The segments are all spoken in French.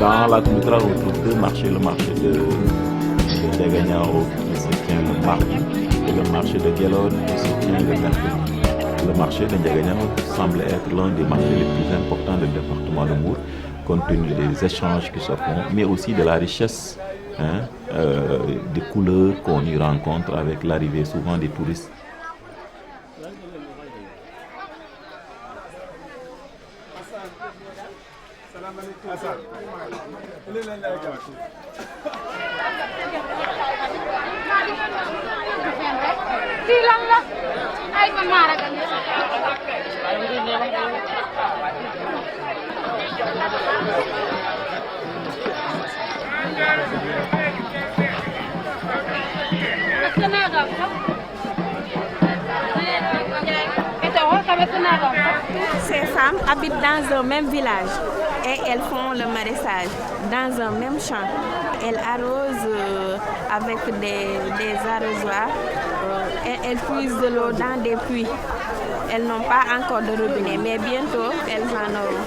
Dans la communauté, on trouve deux marchés, le marché de Diaganiao qui se tient le mardi et le marché de Guélone qui se tient le mercredi. Le marché de Diaganiao semble être l'un des marchés les plus importants du département de Mbour, compte tenu des échanges qui se font, mais aussi de la richesse des couleurs qu'on y rencontre avec l'arrivée souvent des touristes. Ces femmes habitent dans un même village et elles font le maraîchage dans un même champ. Elles arrosent avec des arrosoirs et elles puisent de l'eau dans des puits. Elles n'ont pas encore de robinet, mais bientôt elles en auront.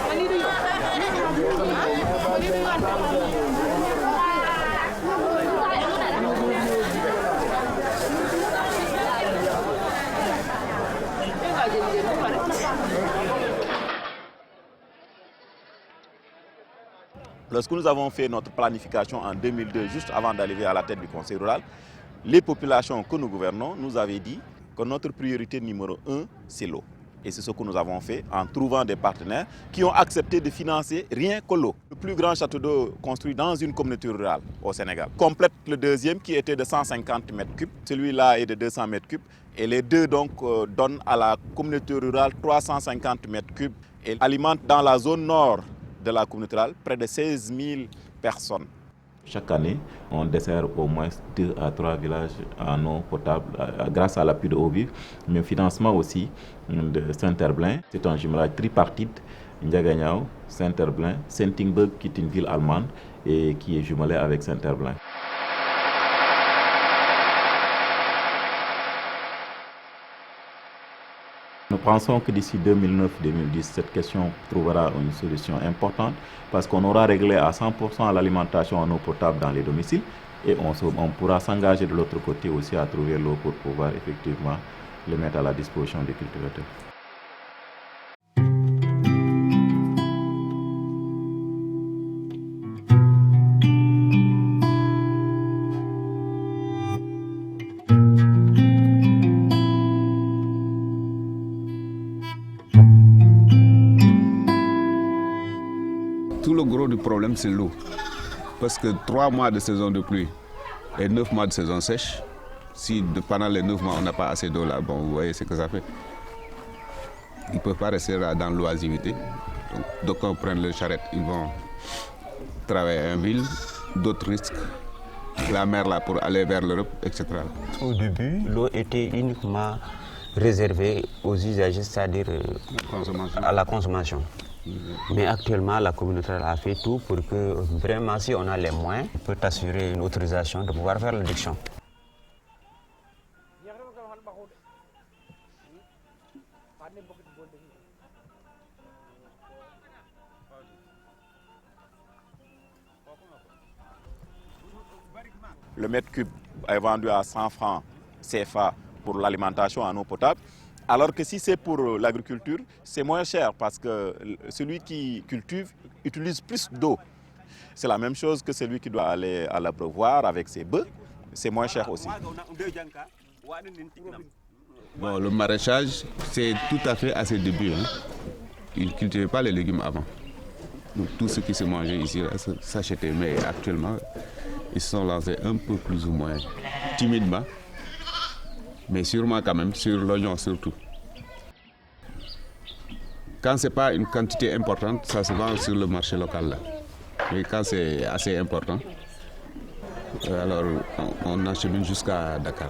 Lorsque nous avons fait notre planification en 2002, juste avant d'arriver à la tête du conseil rural, les populations que nous gouvernons nous avaient dit que notre priorité numéro 1, c'est l'eau. Et c'est ce que nous avons fait en trouvant des partenaires qui ont accepté de financer rien que l'eau. Le plus grand château d'eau construit dans une communauté rurale au Sénégal complète le deuxième qui était de 150 mètres cubes. Celui-là est de 200 mètres cubes. Et les deux donc donnent à la communauté rurale 350 mètres cubes et alimentent dans la zone nord de la communauté rurale près de 16 000 personnes. Chaque année, on dessert au moins 2 à 3 villages en eau potable grâce à l'appui de Eau Vive, mais le financement aussi de Saint-Herblain. C'est un jumelage tripartite, Ndiaganiao, Saint-Herblain, Sentingberg qui est une ville allemande et qui est jumelée avec Saint-Herblain. Nous pensons que d'ici 2009-2010, cette question trouvera une solution importante parce qu'on aura réglé à 100% l'alimentation en eau potable dans les domiciles et on pourra s'engager de l'autre côté aussi à trouver l'eau pour pouvoir effectivement le mettre à la disposition des cultivateurs. Tout le gros du problème, c'est l'eau. Parce que 3 mois de saison de pluie et 9 mois de saison sèche, si pendant les 9 mois on n'a pas assez d'eau là, bon, vous voyez ce que ça fait. Ils ne peuvent pas rester là dans l'oisiveté. Donc quand on prend les charrettes, ils vont travailler en ville. D'autres risquent la mer là pour aller vers l'Europe, etc. Au début, l'eau était uniquement réservée aux usagers, c'est-à-dire à la consommation. Mais actuellement, la communauté a fait tout pour que vraiment, si on a les moyens, on peut assurer une autorisation de pouvoir faire l'adduction. Le mètre cube est vendu à 100 francs CFA pour l'alimentation en eau potable. Alors que si c'est pour l'agriculture, c'est moins cher parce que celui qui cultive utilise plus d'eau. C'est la même chose que celui qui doit aller à l'abreuvoir avec ses bœufs, c'est moins cher aussi. Bon, le maraîchage, c'est tout à fait à ses débuts. Ils ne cultivaient pas les légumes avant. Donc tout ce qui se mangeait ici s'achetait. Mais actuellement, ils se sont lancés un peu plus ou moins timidement. Mais sûrement quand même, sur l'oignon surtout. Quand ce n'est pas une quantité importante, ça se vend sur le marché local là. Mais quand c'est assez important, alors on achemine jusqu'à Dakar.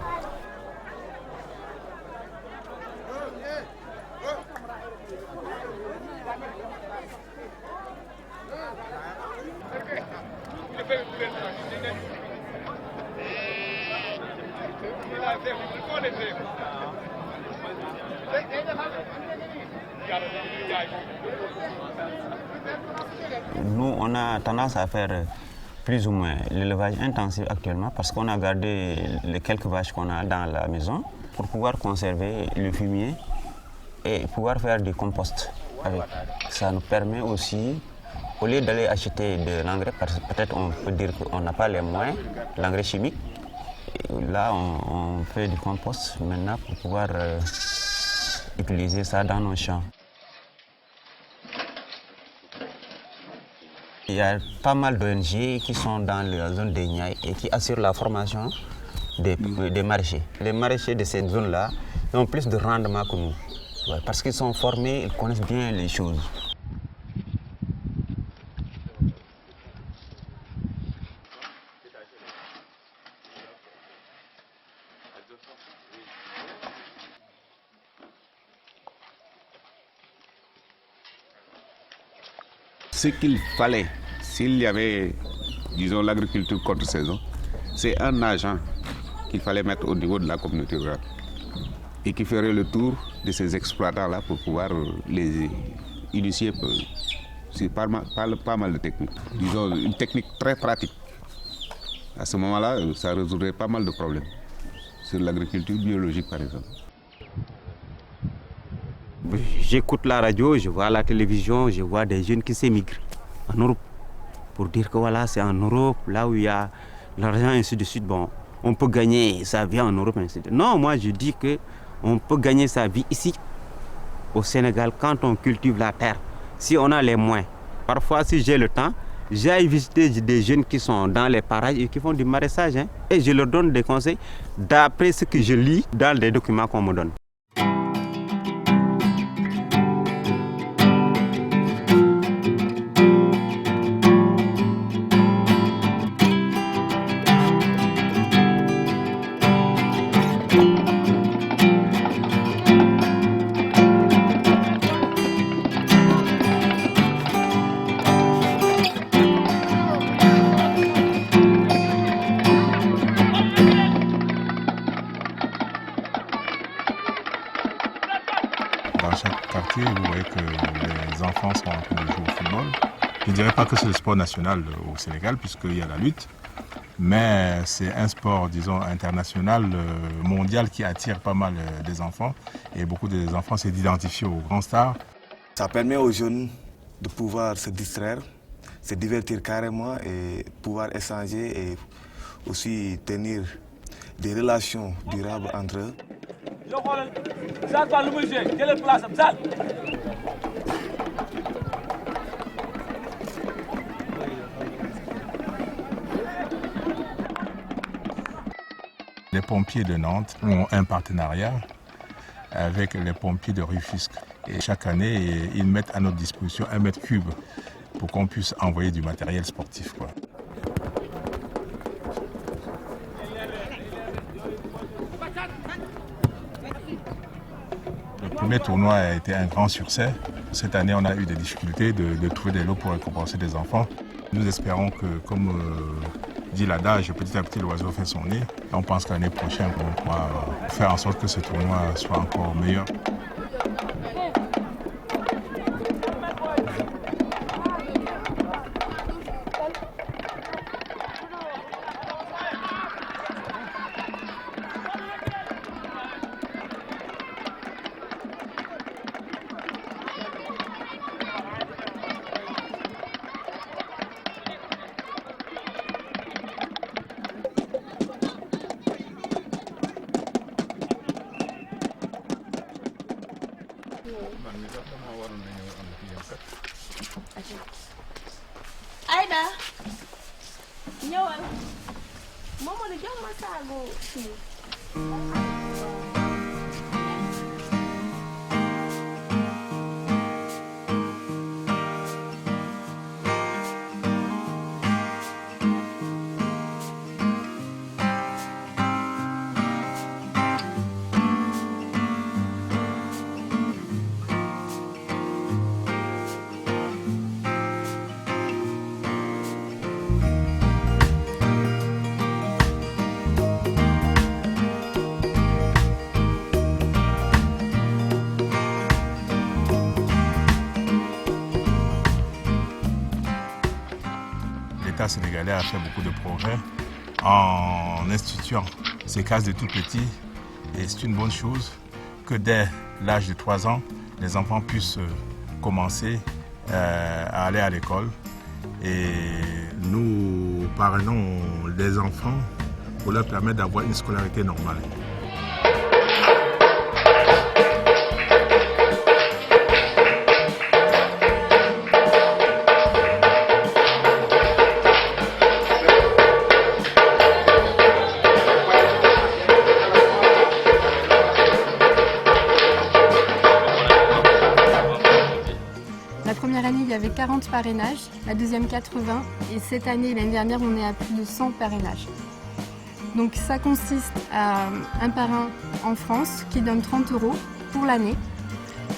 Nous, on a tendance à faire plus ou moins l'élevage intensif actuellement parce qu'on a gardé les quelques vaches qu'on a dans la maison pour pouvoir conserver le fumier et pouvoir faire du compost avec. Ça nous permet aussi, au lieu d'aller acheter de l'engrais, parce que peut-être on peut dire qu'on n'a pas les moyens, l'engrais chimique, là on fait du compost maintenant pour pouvoir utiliser ça dans nos champs. Il y a pas mal d'ONG qui sont dans la zone des Niayes et qui assurent la formation des maraîchers. Les maraîchers de cette zone-là ont plus de rendement que nous. Ouais, parce qu'ils sont formés, ils connaissent bien les choses. Ce qu'il fallait, s'il y avait, disons, l'agriculture contre saison, c'est un agent qu'il fallait mettre au niveau de la communauté rurale et qui ferait le tour de ces exploitants-là pour pouvoir les initier sur pas mal de techniques. Disons, une technique très pratique. À ce moment-là, ça résoudrait pas mal de problèmes sur l'agriculture biologique, par exemple. J'écoute la radio, je vois la télévision, je vois des jeunes qui s'émigrent en Europe pour dire que voilà, c'est en Europe, là où il y a l'argent, ainsi de suite. Bon, on peut gagner sa vie en Europe, ainsi de suite. Non, moi je dis qu'on peut gagner sa vie ici, au Sénégal, quand on cultive la terre, si on a les moyens. Parfois, si j'ai le temps, j'ai visité des jeunes qui sont dans les parages et qui font du maraîchage. Et je leur donne des conseils d'après ce que je lis dans les documents qu'on me donne. Dans chaque quartier, vous voyez que les enfants sont en train de jouer au football. Je ne dirais pas que c'est le sport national au Sénégal, puisqu'il y a la lutte, mais c'est un sport, disons, international, mondial, qui attire pas mal des enfants. Et beaucoup des enfants, c'est d'identifier aux grands stars. Ça permet aux jeunes de pouvoir se distraire, se divertir carrément et pouvoir échanger et aussi tenir des relations durables entre eux. Les pompiers de Nantes ont un partenariat avec les pompiers de Rufisque. Et chaque année, ils mettent à notre disposition 1 mètre cube pour qu'on puisse envoyer du matériel sportif, quoi. Le premier tournoi a été un grand succès. Cette année, on a eu des difficultés de trouver des lots pour récompenser des enfants. Nous espérons que, comme dit l'adage, petit à petit l'oiseau fait son nid. Et on pense qu'année prochaine, on pourra faire en sorte que ce tournoi soit encore meilleur. Aïda ñëwal Mamadou jox ma saagu fii. l'État sénégalais a fait beaucoup de progrès en instituant ces cases de tout petits. Et c'est une bonne chose que dès l'âge de 3 ans, les enfants puissent commencer à aller à l'école. Et nous parrainons les enfants pour leur permettre d'avoir une scolarité normale. La première année, il y avait 40 parrainages, la deuxième 80, et cette année et l'année dernière, on est à plus de 100 parrainages. Donc ça consiste à un parrain en France qui donne 30 € pour l'année.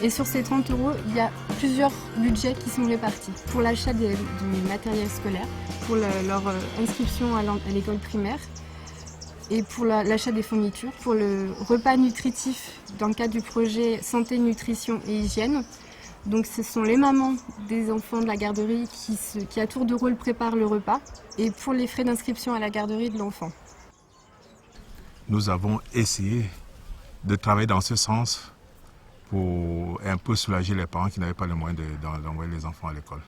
Et sur ces 30 €, il y a plusieurs budgets qui sont répartis pour l'achat du matériel scolaire, pour leur inscription à l'école primaire et pour l'achat des fournitures, pour le repas nutritif dans le cadre du projet Santé, Nutrition et Hygiène. Donc ce sont les mamans des enfants de la garderie qui à tour de rôle préparent le repas, et pour les frais d'inscription à la garderie de l'enfant. Nous avons essayé de travailler dans ce sens pour un peu soulager les parents qui n'avaient pas les moyens d'envoyer les enfants à l'école.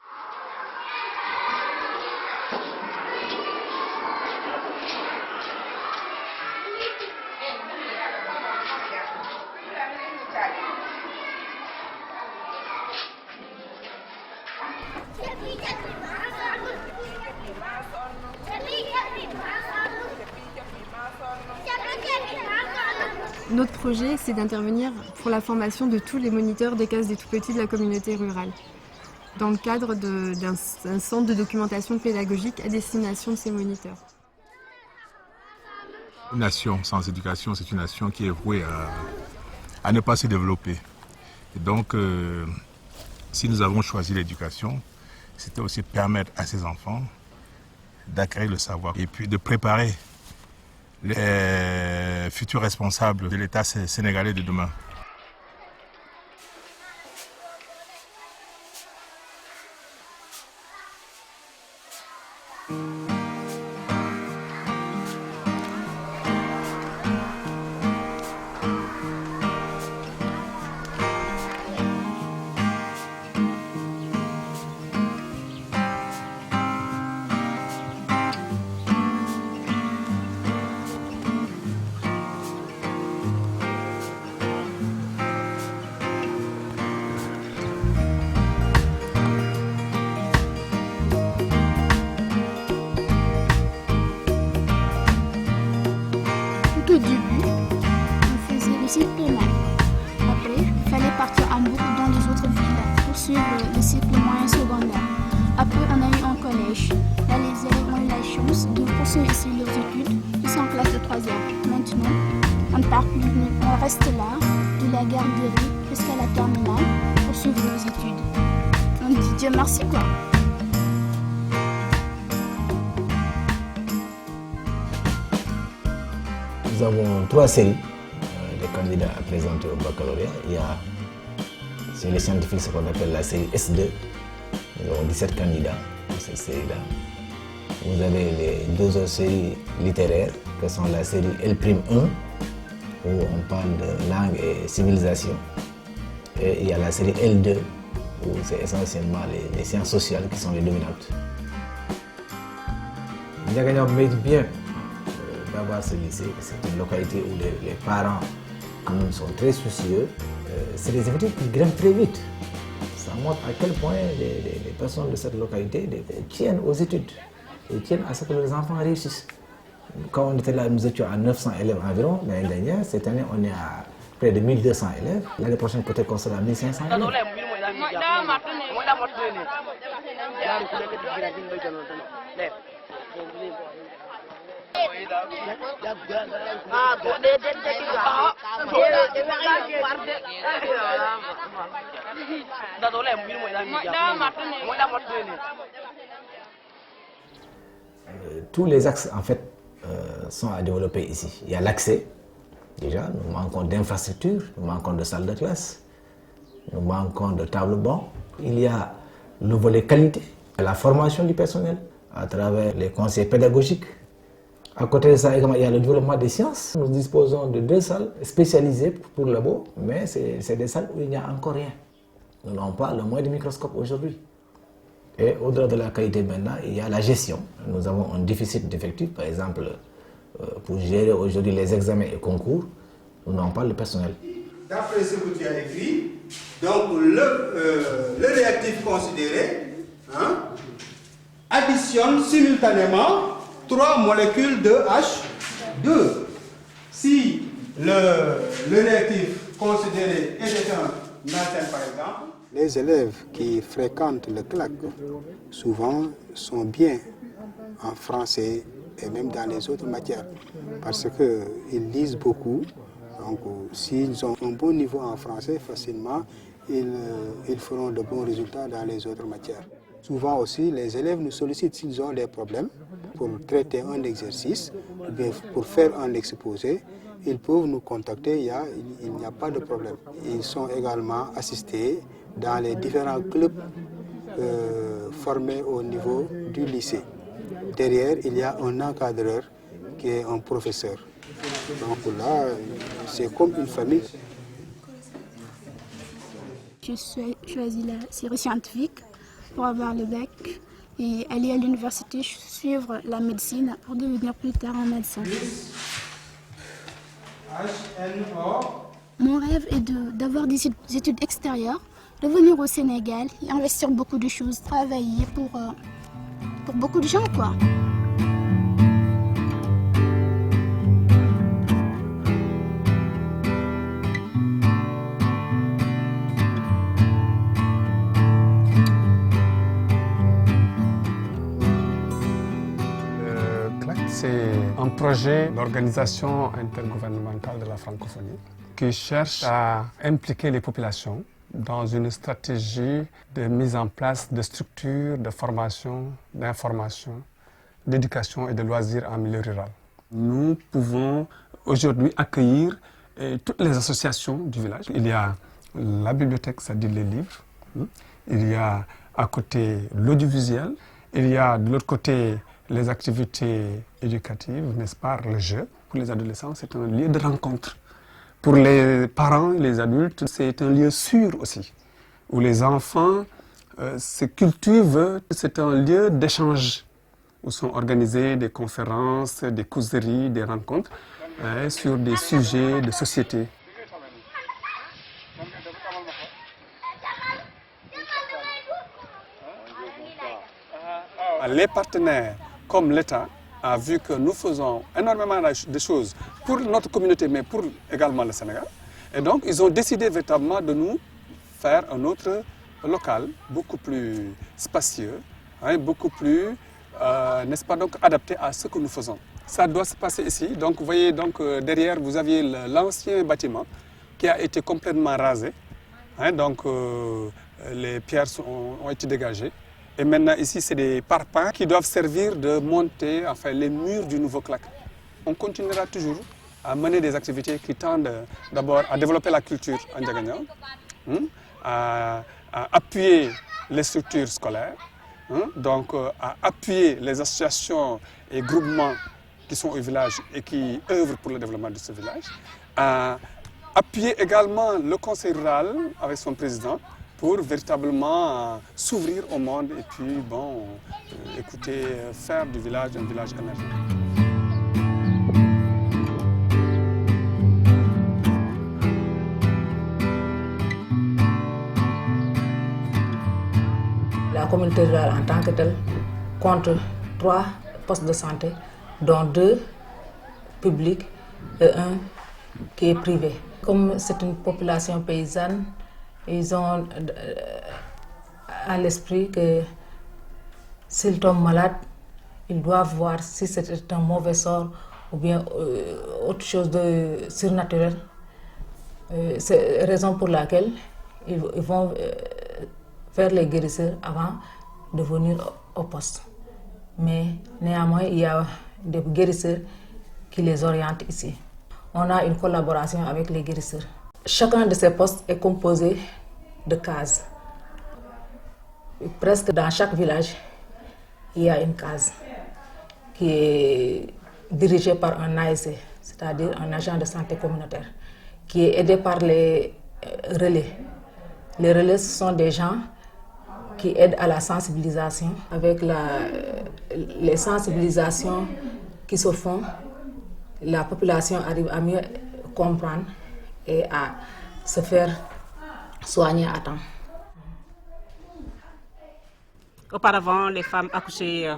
Notre projet, c'est d'intervenir pour la formation de tous les moniteurs des cases des tout-petits de la communauté rurale, dans le cadre d'un centre de documentation pédagogique à destination de ces moniteurs. Une nation sans éducation, c'est une nation qui est vouée à ne pas se développer. Et donc, si nous avons choisi l'éducation, c'était aussi permettre à ces enfants d'acquérir le savoir et puis de préparer les futurs responsables de l'État sénégalais de demain. Au début, on faisait le cycle primaire. Après, il fallait partir en boucle dans les autres villes pour suivre le cycle moyen secondaire. Après, on a eu un collège. Là, les élèves ont eu la chance de poursuivre ici leurs études jusqu'en classe de 3e. Maintenant, on ne part plus, on reste là, de la garderie jusqu'à la terminale pour suivre nos études. On dit Dieu merci, quoi. Nous avons 3 séries de candidats à présenter au baccalauréat. Il y a, sur les scientifiques, ce qu'on appelle la série S2. Nous avons 17 candidats pour cette série-là. Vous avez les 2 autres séries littéraires, que sont la série L'1, où on parle de langue et civilisation. Et il y a la série L2, où c'est essentiellement les sciences sociales qui sont les dominantes. Ndiaganiao mérite bien d'avoir ce lycée. C'est une localité où les parents sont très soucieux. C'est des effectifs qui grimpent très vite. Ça montre à quel point les personnes de cette localité tiennent aux études et tiennent à ce que les enfants réussissent. Quand on était là, nous étions à 900 élèves environ l'année dernière. Cette année, on est à près de 1200 élèves. L'année prochaine, peut-être qu'on sera à 1500 élèves. Tous les axes en fait sont à développer ici. Il y a l'accès, déjà, nous manquons d'infrastructures, nous manquons de salles de classe, nous manquons de tables bancs. Il y a le volet qualité, la formation du personnel, à travers les conseils pédagogiques. À côté de ça, également, il y a le développement des sciences. Nous disposons de 2 salles spécialisées pour le labo, mais c'est des salles où il n'y a encore rien. Nous n'avons pas le moyen de microscope aujourd'hui. Et au-delà de la qualité maintenant, il y a la gestion. Nous avons un déficit d'effectifs, par exemple, pour gérer aujourd'hui les examens et concours, nous n'avons pas le personnel. D'après ce que tu as écrit, donc le réactif considéré additionne simultanément 3 molécules de H2. Si le réactif considéré était un alcène par exemple, les élèves qui fréquentent le CLAC souvent sont bien en français et même dans les autres matières parce qu'ils lisent beaucoup. Donc s'ils ont un bon niveau en français, facilement, ils feront de bons résultats dans les autres matières. Souvent aussi, les élèves nous sollicitent s'ils ont des problèmes pour traiter un exercice, ou bien pour faire un exposé. Ils peuvent nous contacter, il n'y a pas de problème. Ils sont également assistés dans les différents clubs formés au niveau du lycée. Derrière, il y a un encadreur qui est un professeur. Donc là, c'est comme une famille. J'ai choisi la série scientifique pour avoir le bac et aller à l'université suivre la médecine pour devenir plus tard un médecin. Mon rêve est d'avoir des études extérieures, de venir au Sénégal et investir beaucoup de choses, travailler pour beaucoup de gens, quoi. C'est un projet d'organisation intergouvernementale de la francophonie qui cherche à impliquer les populations dans une stratégie de mise en place de structures de formation, d'information, d'éducation et de loisirs en milieu rural. Nous pouvons aujourd'hui accueillir toutes les associations du village. Il y a la bibliothèque, c'est-à-dire les livres. Il y a à côté l'audiovisuel. Il y a de l'autre côté les activités éducatives, n'est-ce pas, le jeu. Pour les adolescents, c'est un lieu de rencontre. Pour les parents et les adultes, c'est un lieu sûr aussi, où les enfants se cultivent. C'est un lieu d'échange, où sont organisées des conférences, des causeries, des rencontres sur des sujets de société. Les partenaires, comme l'État, a vu que nous faisons énormément de choses pour notre communauté, mais pour également le Sénégal. Et donc, ils ont décidé véritablement de nous faire un autre local, beaucoup plus spacieux, beaucoup plus, n'est-ce pas, donc adapté à ce que nous faisons. Ça doit se passer ici. Donc, vous voyez, donc, derrière, vous aviez l'ancien bâtiment qui a été complètement rasé. Donc, les pierres ont été dégagées. Et maintenant, ici, c'est des parpaings qui doivent servir de monter les murs du nouveau CLAC. On continuera toujours à mener des activités qui tendent d'abord à développer la culture en Ndiaganiao, à appuyer les structures scolaires, donc à appuyer les associations et groupements qui sont au village et qui œuvrent pour le développement de ce village, à appuyer également le conseil rural avec son président, pour véritablement s'ouvrir au monde et puis, bon, écoutez, faire du village un village émergent. La communauté rurale en tant que telle compte 3 postes de santé, dont 2 publics et 1 qui est privé. Comme c'est une population paysanne, ils ont à l'esprit que s'ils tombent malades, ils doivent voir si c'est un mauvais sort ou bien autre chose de surnaturel. C'est la raison pour laquelle ils vont faire les guérisseurs avant de venir au poste. Mais néanmoins, il y a des guérisseurs qui les orientent ici. On a une collaboration avec les guérisseurs. Chacun de ces postes est composé de cases. Presque dans chaque village, il y a une case qui est dirigée par un ASC, c'est-à-dire un agent de santé communautaire, qui est aidé par les relais. Les relais, ce sont des gens qui aident à la sensibilisation. Avec les sensibilisations qui se font, la population arrive à mieux comprendre et à se faire soigner à temps. Auparavant, les femmes accouchaient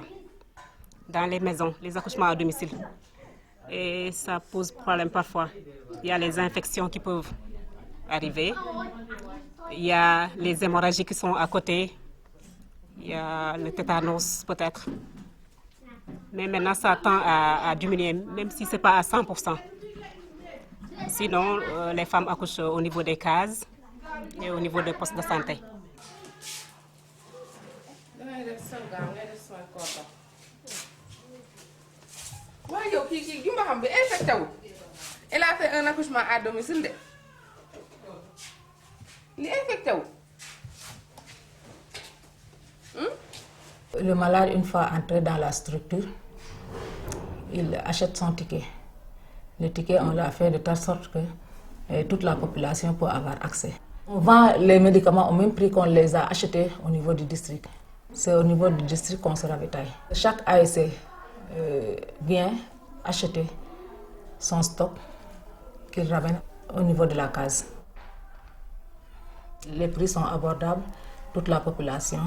dans les maisons, les accouchements à domicile. Et ça pose problème parfois. Il y a les infections qui peuvent arriver. Il y a les hémorragies qui sont à côté. Il y a le tétanos peut-être. Mais maintenant, ça tend à diminuer, même si ce n'est pas à 100%. Sinon, les femmes accouchent au niveau des cases et au niveau des postes de santé. Elle a fait un accouchement à domicile. Le malade, une fois entré dans la structure, il achète son ticket. Le ticket, on l'a fait de telle sorte que toute la population peut avoir accès. On vend les médicaments au même prix qu'on les a achetés au niveau du district. C'est au niveau du district qu'on se ravitaille. Chaque ASC vient acheter son stock qu'il ramène au niveau de la case. Les prix sont abordables, toute la population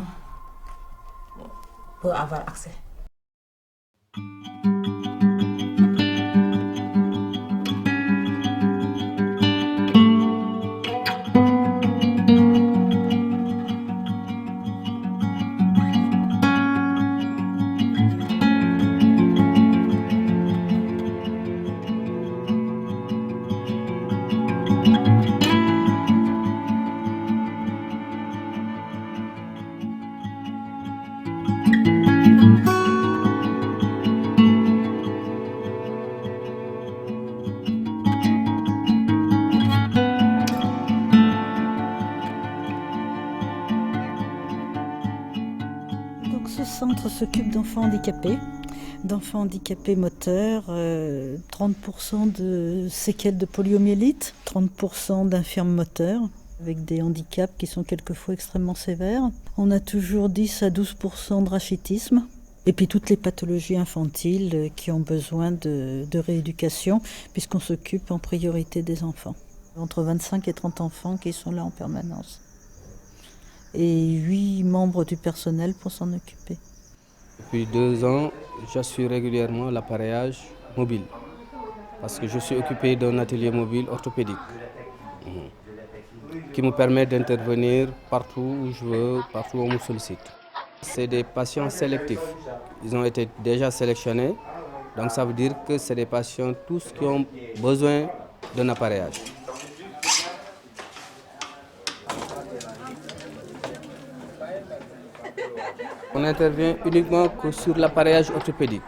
peut avoir accès. Ce centre s'occupe d'enfants handicapés moteurs, 30% de séquelles de poliomyélite, 30% d'infirmes moteurs, avec des handicaps qui sont quelquefois extrêmement sévères. On a toujours 10 à 12% de rachitisme. Et puis toutes les pathologies infantiles qui ont besoin de rééducation, puisqu'on s'occupe en priorité des enfants. Entre 25 et 30 enfants qui sont là en permanence. Et 8 membres du personnel pour s'en occuper. Depuis 2 ans, j'assure régulièrement l'appareillage mobile parce que je suis occupé d'un atelier mobile orthopédique qui me permet d'intervenir partout où je veux, partout où on me sollicite. C'est des patients sélectifs. Ils ont été déjà sélectionnés, donc ça veut dire que c'est des patients tous qui ont besoin d'un appareillage. On intervient uniquement que sur l'appareillage orthopédique,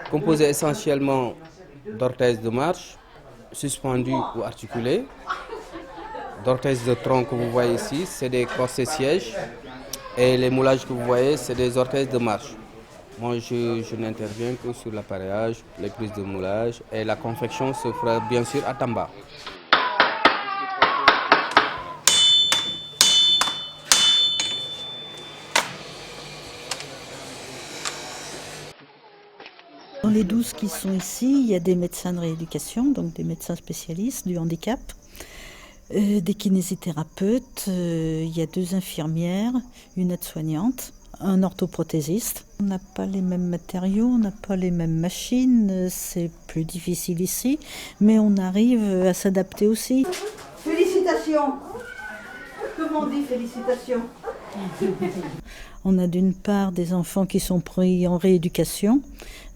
composé essentiellement d'orthèses de marche, suspendues ou articulées, d'orthèses de tronc que vous voyez ici, c'est des corsets sièges, et les moulages que vous voyez, c'est des orthèses de marche. Moi, je n'interviens que sur l'appareillage, les prises de moulage, et la confection se fera bien sûr à Tamba. Dans les 12 qui sont ici, il y a des médecins de rééducation, donc des médecins spécialistes du handicap, des kinésithérapeutes, il y a 2 infirmières, une aide-soignante, un orthoprothésiste. On n'a pas les mêmes matériaux, on n'a pas les mêmes machines, c'est plus difficile ici, mais on arrive à s'adapter aussi. Félicitations. Comment on dit félicitations? On a d'une part des enfants qui sont pris en rééducation,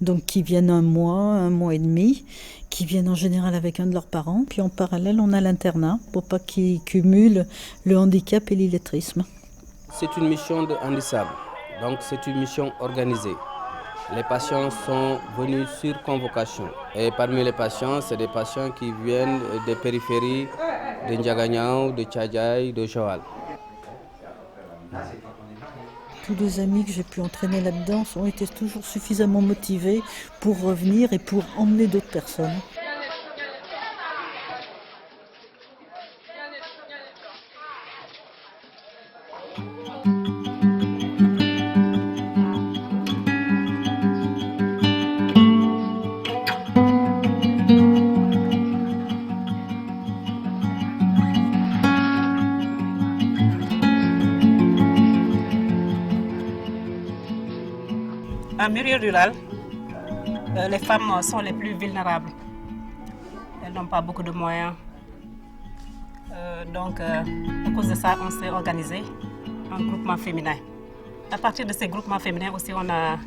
donc qui viennent 1 mois et demi, qui viennent en général avec un de leurs parents. Puis en parallèle, on a l'internat pour pas qu'ils cumulent le handicap et l'illettrisme. C'est une mission de handicap, donc c'est une mission organisée. Les patients sont venus sur convocation. Et parmi les patients, c'est des patients qui viennent des périphéries de Ndiaganiao, de Tchadjaï, de Joal. tous les amis que j'ai pu entraîner là-dedans ont été toujours suffisamment motivés pour revenir et pour emmener d'autres personnes. En milieu rural, les femmes sont les plus vulnérables. Elles n'ont pas beaucoup de moyens. Donc, à cause de ça, on s'est organisé en groupement féminin. À partir de ces groupements féminins aussi, on a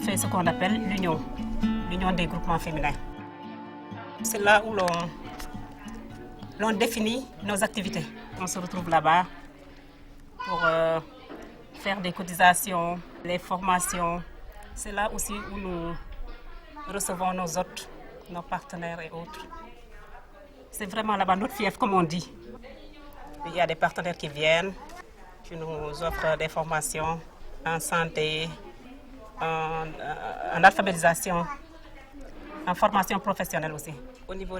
fait ce qu'on appelle l'union des groupements féminins. C'est là où l'on définit nos activités. On se retrouve là-bas pour faire des cotisations, les formations. C'est là aussi où nous recevons nos hôtes, nos partenaires et autres. C'est vraiment là-bas notre fief, comme on dit. Il y a des partenaires qui viennent, qui nous offrent des formations en santé, en alphabétisation, en formation professionnelle aussi. Au niveau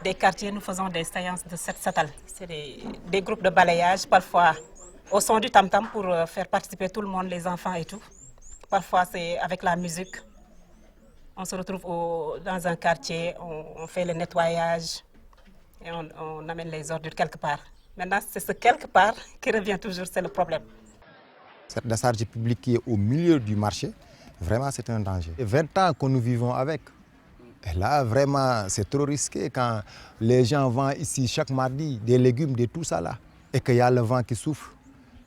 des quartiers, nous faisons des séances de set-satal. C'est des groupes de balayage, parfois au son du tam-tam pour faire participer tout le monde, les enfants et tout. Parfois, c'est avec la musique. On se retrouve dans un quartier, on fait le nettoyage et on amène les ordures quelque part. Maintenant, c'est ce quelque part qui revient toujours, c'est le problème. Cette décharge publique qui est au milieu du marché, vraiment, c'est un danger. 20 ans que nous vivons avec. Et là, vraiment, c'est trop risqué quand les gens vendent ici chaque mardi des légumes, de tout ça là. Et qu'il y a le vent qui souffle.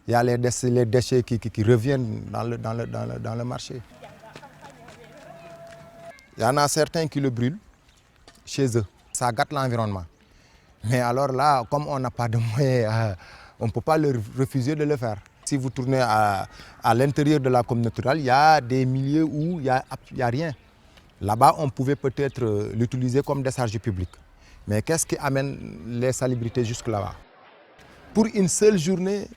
Il y a les déchets qui reviennent dans le marché. Il y en a certains qui le brûlent chez eux. Ça gâte l'environnement. Mais alors là, comme on n'a pas de moyens, on ne peut pas leur refuser de le faire. Si vous tournez à l'intérieur de la communauté rurale, il y a des milieux où il n'y a rien. Là-bas, on pouvait peut-être l'utiliser comme décharge publique. Mais qu'est-ce qui amène les salubrités jusque là-bas? Pour une seule journée,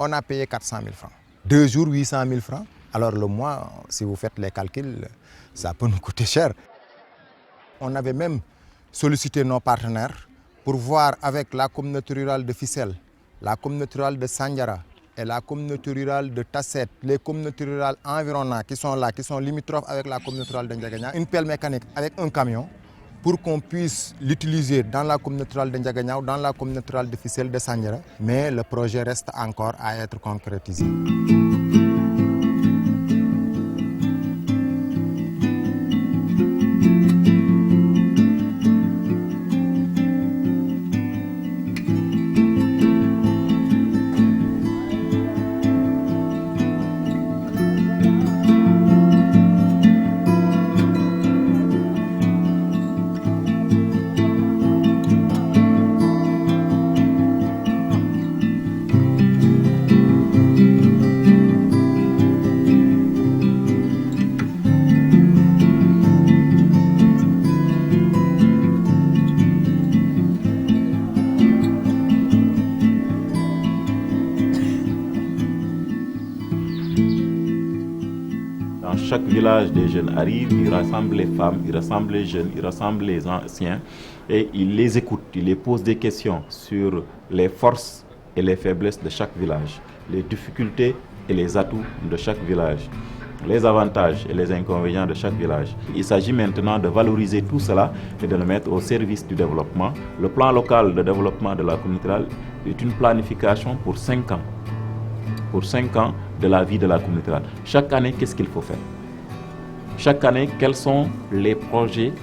on a payé 400 000 francs. 2 jours, 800 000 francs. Alors le mois, si vous faites les calculs, ça peut nous coûter cher. On avait même sollicité nos partenaires pour voir avec la communauté rurale de Fissel, la communauté rurale de Sandiara et la communauté rurale de Tasset, les communautés rurales environnantes qui sont là, qui sont limitrophes avec la communauté rurale de Ndiagagna, une pelle mécanique avec un camion pour qu'on puisse l'utiliser dans la communauté rurale de Ndiagagna ou dans la communauté rurale de Fissel de Sandiara. Mais le projet reste encore à être concrétisé. Chaque village, des jeunes arrivent, ils rassemblent les femmes, ils rassemblent les jeunes, ils rassemblent les anciens et ils les écoutent, ils les posent des questions sur les forces et les faiblesses de chaque village, les difficultés et les atouts de chaque village, les avantages et les inconvénients de chaque village. Il s'agit maintenant de valoriser tout cela et de le mettre au service du développement. Le plan local de développement de la communauté rurale est une planification pour 5 ans. Pour 5 ans de la vie de la communauté rurale. Chaque année, qu'est-ce qu'il faut faire? Chaque année, quels sont les projets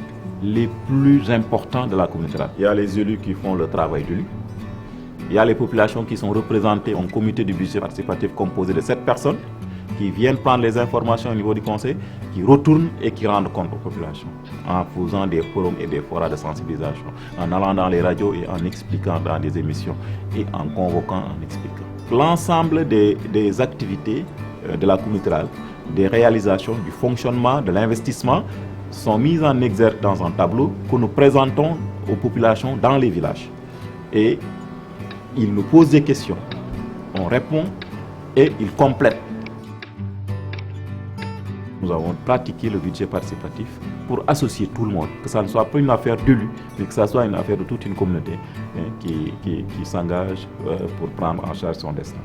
les plus importants de la communauté rurale? Il y a les élus qui font le travail d'élu. Il y a les populations qui sont représentées en comité de budget participatif composé de 7 personnes qui viennent prendre les informations au niveau du conseil, qui retournent et qui rendent compte aux populations en faisant des forums et des forats de sensibilisation, en allant dans les radios et en expliquant dans des émissions et en convoquant, en expliquant. L'ensemble des activités de la communauté rurale, des réalisations, du fonctionnement, de l'investissement sont mises en exergue dans un tableau que nous présentons aux populations dans les villages. Et ils nous posent des questions, on répond et il complète. Nous avons pratiqué le budget participatif pour associer tout le monde, que ça ne soit pas une affaire d'élus, mais que ça soit une affaire de toute une communauté qui s'engage pour prendre en charge son destin.